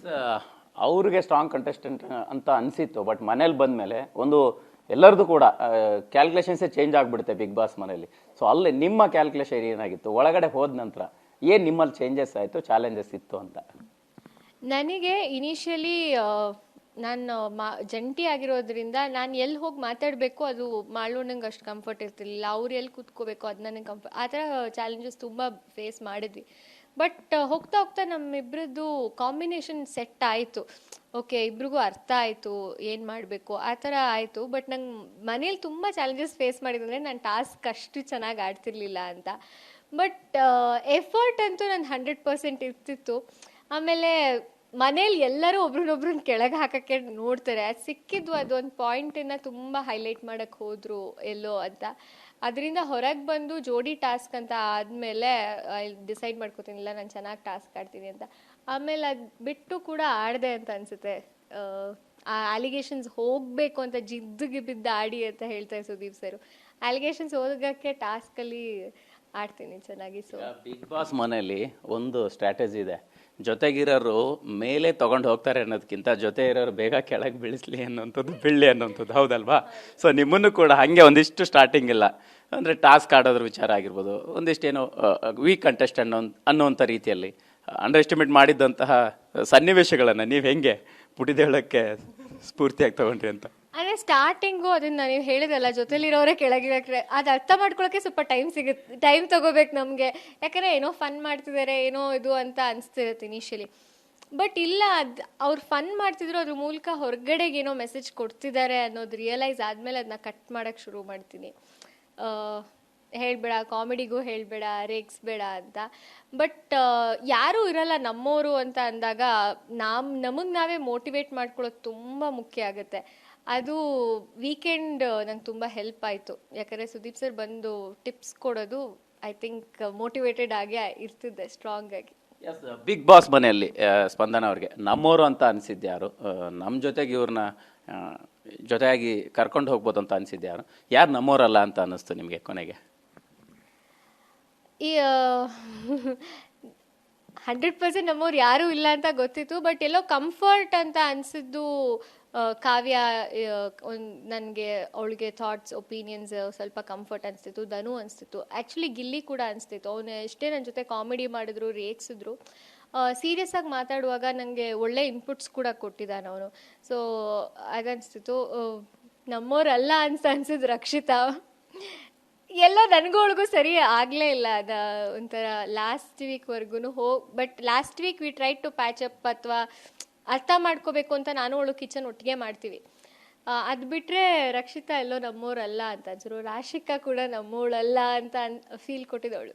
S, ಅವ್ರಿಗೆ strong contestant ಅಂತ ಅನಿಸಿತ್ತು. ಬಟ್ ಮನೇಲಿ ಬಂದಮೇಲೆ ಒಂದು ಎಲ್ಲರದು ಕೂಡ ಕ್ಯಾಲ್ಕುಲೇಷನ್ಸೇ ಚೇಂಜ್ ಆಗಿಬಿಡುತ್ತೆ ಬಿಗ್ ಬಾಸ್ ಮನೇಲಿ. ಸೊ ಅಲ್ಲಿ ನಿಮ್ಮ ಕ್ಯಾಲ್ಕುಲೇಷನ್ ಏನಾಗಿತ್ತು, ಒಳಗಡೆ ಹೋದ ನಂತರ ಏನು ನಿಮ್ಮಲ್ಲಿ ಚೇಂಜಸ್ ಆಯಿತು, ಚಾಲೆಂಜಸ್ ಇತ್ತು ಅಂತ? ನನಗೆ ಇನಿಷಿಯಲಿ ನಾನು ಜಂಟಿ ಆಗಿರೋದ್ರಿಂದ ನಾನು ಎಲ್ಲಿ ಹೋಗಿ ಮಾತಾಡಬೇಕು ಅದು ನಂಗೆ ಅಷ್ಟು ಕಂಫರ್ಟ್ ಇರ್ತಿರ್ಲಿಲ್ಲ. ಅವ್ರು ಎಲ್ಲಿ ಕೂತ್ಕೋಬೇಕು ಅದು ನನಗೆ ಕಂಫರ್ಟ್, ಆ ಥರ ಚಾಲೆಂಜಸ್ ತುಂಬ ಫೇಸ್ ಮಾಡಿದ್ವಿ. ಬಟ್ ಹೋಗ್ತಾ ಹೋಗ್ತಾ ನಮ್ಮಿಬ್ರದ್ದು ಕಾಂಬಿನೇಷನ್ ಸೆಟ್ ಆಯಿತು. ಓಕೆ, ಇಬ್ರಿಗೂ ಅರ್ಥ ಆಯಿತು ಏನು ಮಾಡಬೇಕು, ಆ ಥರ ಆಯಿತು. ಬಟ್ ನಂಗೆ ಮನೇಲಿ ತುಂಬ ಚಾಲೆಂಜಸ್ ಫೇಸ್ ಮಾಡಿದಂದರೆ ನಾನು ಟಾಸ್ಕ್ ಅಷ್ಟು ಚೆನ್ನಾಗಿ ಆಡ್ತಿರ್ಲಿಲ್ಲ ಅಂತ. ಬಟ್ ಎಫರ್ಟ್ ಅಂತೂ ನಾನು 100% ಇರ್ತಿತ್ತು. ಆಮೇಲೆ ಮನೇಲಿ ಎಲ್ಲರೂ ಒಬ್ರನ್ನೊಬ್ರನ್ನ ಕೆಳಗೆ ಹಾಕೋಕ್ಕೆ ನೋಡ್ತಾರೆ. ಅದು ಸಿಕ್ಕಿದ್ವು, ಅದೊಂದು ಪಾಯಿಂಟನ್ನು ತುಂಬ ಹೈಲೈಟ್ ಮಾಡೋಕ್ಕೆ ಹೋದರು ಎಲ್ಲೋ ಅಂತ. ಅದರಿಂದ ಹೊರಗೆ ಬಂದು ಜೋಡಿ ಟಾಸ್ಕ್ ಅಂತ ಆದಮೇಲೆ ಡಿಸೈಡ್ ಮಾಡ್ಕೋತೀನಿಲ್ಲ ನಾನು ಚೆನ್ನಾಗಿ ಟಾಸ್ಕ್ ಆಡ್ತೀನಿ ಅಂತ. ಆಮೇಲೆ ಅದು ಬಿಟ್ಟು ಕೂಡ ಆಡಿದೆ ಅಂತ ಅನಿಸುತ್ತೆ. ಆ ಅಲಿಗೇಷನ್ಸ್ ಹೋಗಬೇಕು ಅಂತ ಜಿದ್ದಿಗೆ ಬಿದ್ದು ಆಡಿ ಅಂತ ಹೇಳ್ತಾರೆ ಸುದೀಪ್ ಸರ್. ಅಲಿಗೇಷನ್ಸ್ ಹೋಗೋಕ್ಕೆ ಟಾಸ್ಕಲ್ಲಿ ಆಡ್ತೀನಿ ಚೆನ್ನಾಗಿ. ಸೊ ಬಿಗ್ ಬಾಸ್ ಮನೆಯಲ್ಲಿ ಒಂದು ಸ್ಟ್ರಾಟಜಿ ಇದೆ, ಜೊತೆಗಿರೋರು ಮೇಲೆ ತಗೊಂಡು ಹೋಗ್ತಾರೆ ಅನ್ನೋದಕ್ಕಿಂತ ಜೊತೆ ಇರೋರು ಬೇಗ ಕೆಳಗೆ ಬೀಳಿಸ್ಲಿ ಅನ್ನೋಂಥದ್ದು, ಬೀಳಲಿ ಅನ್ನೋಂಥದ್ದು, ಹೌದಲ್ವಾ? ಸೊ ನಿಮ್ಮನ್ನು ಕೂಡ ಹಾಗೆ ಒಂದಿಷ್ಟು ಸ್ಟಾರ್ಟಿಂಗ್ ಇಲ್ಲ ಅಂದರೆ ಟಾಸ್ಕ್ ಆಡೋದ್ರ ವಿಚಾರ ಆಗಿರ್ಬೋದು, ಒಂದಿಷ್ಟೇನೋ ವೀಕ್ ಕಂಟೆಸ್ಟ್ ಅನ್ನೋಂಥ ರೀತಿಯಲ್ಲಿ ಅಂಡರ್ ಎಸ್ಟಿಮೇಟ್ ಮಾಡಿದ್ದಂತಹ ಸನ್ನಿವೇಶಗಳನ್ನು ನೀವು ಹೆಂಗೆ ಪುಟಿದೇಳಕ್ಕೆ ಸ್ಫೂರ್ತಿಯಾಗಿ ತಗೊಂಡ್ರಿ ಅಂತ? ಅಂದರೆ ಸ್ಟಾರ್ಟಿಂಗು ಅದನ್ನ ನೀವು ಹೇಳಿದ್ರಲ್ಲ, ಜೊತೆಲಿರೋರೇ ಕೆಳಗಿಳಕ್ರೆ, ಅದು ಅರ್ಥ ಮಾಡ್ಕೊಳ್ಳೋಕೆ ಸ್ವಲ್ಪ ಟೈಮ್ ತಗೋಬೇಕು ನಮಗೆ. ಯಾಕಂದರೆ ಏನೋ ಫನ್ ಮಾಡ್ತಿದ್ದಾರೆ, ಏನೋ ಇದು ಅಂತ ಅನಿಸ್ತಿರುತ್ತೆ ಇನಿಷಿಯಲಿ. ಬಟ್ ಇಲ್ಲ, ಅದು ಅವ್ರು ಫನ್ ಮಾಡ್ತಿದ್ರು, ಅದ್ರ ಮೂಲಕ ಹೊರಗಡೆಗೆ ಏನೋ ಮೆಸೇಜ್ ಕೊಡ್ತಿದ್ದಾರೆ ಅನ್ನೋದು ರಿಯಲೈಸ್ ಆದಮೇಲೆ ಅದನ್ನ ಕಟ್ ಮಾಡೋಕ್ಕೆ ಶುರು ಮಾಡ್ತೀನಿ. ಹೇಳಬೇಡ, ಕಾಮಿಡಿಗೂ ಹೇಳಬೇಡ, ರೇಗಿಸ್ಬೇಡ ಅಂತ. ಬಟ್ ಯಾರೂ ಇರಲ್ಲ ನಮ್ಮೋರು ಅಂತ ಅಂದಾಗ ನಮಗೆ ನಾವೇ ಮೋಟಿವೇಟ್ ಮಾಡ್ಕೊಳ್ಳೋದು ತುಂಬ ಮುಖ್ಯ ಆಗುತ್ತೆ. ಅದು ವೀಕೆಂಡ್ ನಂಗೆ ತುಂಬ ಹೆಲ್ಪ್ ಆಯಿತು. ಯಾಕಂದರೆ ಸುದೀಪ್ ಸರ್ ಬಂದು ಟಿಪ್ಸ್ ಕೊಡೋದು, ಐ ಥಿಂಕ್ ಮೋಟಿವೇಟೆಡ್ ಆಗೇ ಇರ್ತಿದ್ದೆ ಸ್ಟ್ರಾಂಗ್ ಆಗಿ. ಎಸ್, ಬಿಗ್ ಬಾಸ್ ಮನೆಯಲ್ಲಿ ಸ್ಪಂದನ ಅವ್ರಿಗೆ ನಮ್ಮೋರು ಅಂತ ಅನಿಸಿದ್ದು ಯಾರು? ನಮ್ಮ ಜೊತೆಗೆ ಇವ್ರನ್ನ ಜೊತೆಯಾಗಿ ಕರ್ಕೊಂಡು ಹೋಗ್ಬೋದು ಅಂತ ಅನಿಸಿದ್ದು ಯಾರು? ಯಾರು ನಮ್ಮೋರಲ್ಲ ಅಂತ ಅನ್ನಿಸ್ತು ನಿಮಗೆ ಕೊನೆಗೆ? ಈ 100% ನಮ್ಮವ್ರು ಯಾರೂ ಇಲ್ಲ ಅಂತ ಗೊತ್ತಿತ್ತು. ಬಟ್ ಎಲ್ಲೋ ಕಂಫರ್ಟ್ ಅಂತ ಅನಿಸಿದ್ದು ಕಾವ್ಯ. ನನಗೆ ಅವಳಿಗೆ ಥಾಟ್ಸ್, ಒಪಿನಿಯನ್ಸ್ ಸ್ವಲ್ಪ ಕಂಫರ್ಟ್ ಅನಿಸ್ತಿತ್ತು. ಧನು ಅನಿಸ್ತಿತ್ತು, ಆ್ಯಕ್ಚುಲಿ ಗಿಲ್ಲಿ ಕೂಡ ಅನಿಸ್ತಿತ್ತು. ಅವನು ಎಷ್ಟೇ ನನ್ನ ಜೊತೆ ಕಾಮಿಡಿ ಮಾಡಿದ್ರು, ರೇಗಿಸಿದ್ರು, ಸೀರಿಯಸ್ ಆಗಿ ಮಾತಾಡುವಾಗ ನನಗೆ ಒಳ್ಳೆ ಇನ್ಪುಟ್ಸ್ ಕೂಡ ಕೊಟ್ಟಿದ್ದಾನೆ ಅವನು. ಸೊ ಅದನಿಸ್ತಿತ್ತು. ನಮ್ಮವ್ರಲ್ಲ ಅಂತ ಅನ್ಸಿದ್ದು ರಕ್ಷಿತಾ. ಎಲ್ಲೋ ನನಗೂ ಸರಿ ಆಗಲೇ ಇಲ್ಲ. ಅದು ಒಂಥರ ಲಾಸ್ಟ್ ವೀಕ್ವರೆಗೂ but last week we try to patch up ಅಥವಾ ಅರ್ಥ ಮಾಡ್ಕೋಬೇಕು ಅಂತ ನಾನು ಅವಳು ಕಿಚನ್ ಒಟ್ಟಿಗೆ ಮಾಡ್ತೀವಿ. ಅದು ಬಿಟ್ಟರೆ ರಕ್ಷಿತಾ ಎಲ್ಲೋ ನಮ್ಮೋರಲ್ಲ ಅಂತ ಅನ್ಸರು. ರಾಶಿಕಾ ಕೂಡ ನಮ್ಮೋಳಲ್ಲ ಅಂತ ಫೀಲ್ ಕೊಟ್ಟಿದ್ದವಳು.